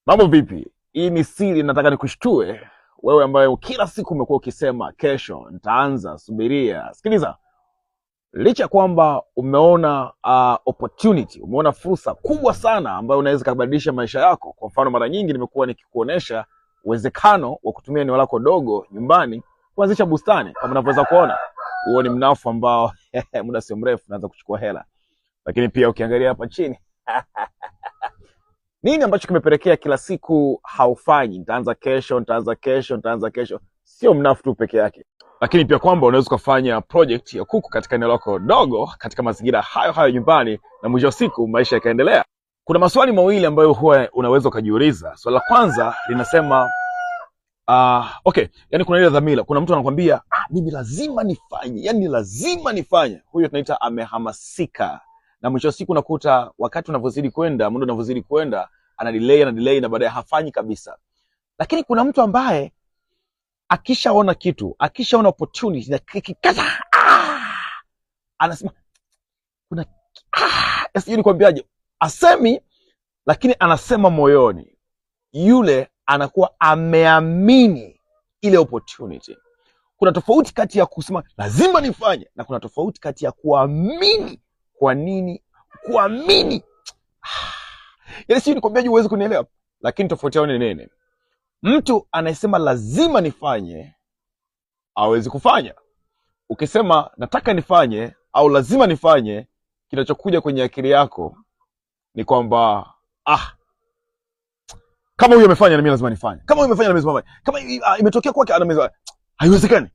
Mambo vipi? Hii ni siri, nataka nikushtue wewe ambaye kila siku umekuwa ukisema kesho nitaanza, subiria. Sikiliza, licha kwamba umeona opportunity, umeona fursa kubwa sana ambayo unaweza kubadilisha maisha yako. Kwa mfano, mara nyingi nimekuwa nikikuonesha uwezekano wa kutumia eneo lako dogo nyumbani kuanzisha bustani. Kama unavyoweza kuona, huo ni mnafu ambao muda sio mrefu unaanza kuchukua hela. Lakini pia ukiangalia hapa chini nini ambacho kimepelekea kila siku haufanyi nitaanza kesho, nitaanza kesho, nitaanza kesho? Sio mnafu tu peke yake, lakini pia kwamba unaweza kufanya project ya kuku katika eneo lako dogo katika mazingira hayo hayo nyumbani, na mwisho wa siku maisha yakaendelea. Kuna maswali mawili ambayo huwa unaweza kujiuliza. Swali la kwanza linasema okay, yani kuna ile dhamira. Kuna mtu anakuambia mimi lazima nifanye, yani lazima nifanye. Huyo tunaita amehamasika, na mwisho wa siku unakuta wakati unavyozidi kwenda, muda unavyozidi kwenda, ana delay na baadaye hafanyi kabisa. Lakini kuna mtu ambaye akishaona kitu, akishaona opportunity na kikaza anasema kuna sijui nikwambiaje, asemi lakini anasema moyoni. Yule anakuwa ameamini ile opportunity. Kuna tofauti kati ya kusema lazima nifanye na kuna tofauti kati ya kuamini. Kwa nini kuamini? Yaani sijui nikwambiaje uweze kunielewa, lakini tofauti yao ni nini? Mtu anayesema lazima nifanye hawezi kufanya. Ukisema nataka nifanye au lazima nifanye, kinachokuja kwenye akili yako ni kwamba kama huyo amefanya na mimi lazima nifanye, kama huyo amefanya na mimi lazima nifanye, kama imetokea kwake ana haiwezekani.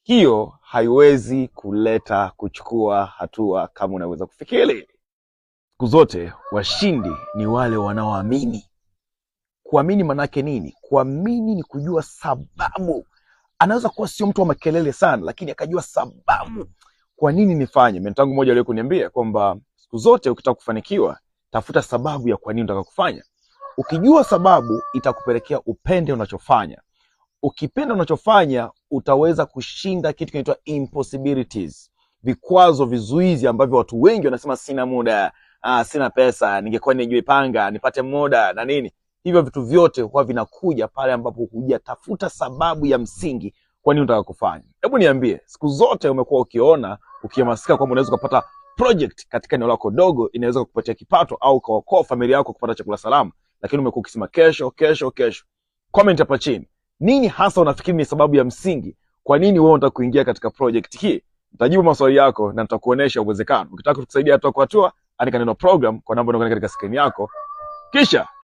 Hiyo haiwezi kuleta kuchukua hatua kama unaweza kufikiri. Siku zote washindi ni wale wanaoamini. Kuamini manake nini? Kuamini ni kujua sababu. Anaweza kuwa sio mtu wa makelele sana, lakini akajua sababu kwa nini nifanye. Mentangu mmoja aliye kuniambia kwamba siku zote ukitaka kufanikiwa, tafuta sababu ya kwa nini unataka kufanya. Ukijua sababu, itakupelekea upende unachofanya. Ukipenda unachofanya, utaweza kushinda kitu kinaitwa impossibilities, vikwazo, vizuizi ambavyo watu wengi wanasema sina muda, sina pesa, ningekuwa nijipanga nipate muda na nini. Hivyo vitu vyote huwa vinakuja pale ambapo hujatafuta sababu ya msingi kwa nini unataka kufanya. Hebu niambie, siku zote umekuwa ukiona, ukihamasika kwamba unaweza kupata project katika eneo lako dogo, inaweza kukupatia kipato au kuokoa familia yako kupata chakula salama, lakini umekuwa ukisema kesho, kesho, kesho. Comment hapa chini. Nini hasa unafikiri ni sababu ya msingi kwa nini wewe unataka kuingia katika project hii? Nitajibu maswali yako na nitakuonesha uwezekano. Ukitaka kutusaidia hatua kwa hatua, andika neno program kwa namba unayoona katika screen yako, kisha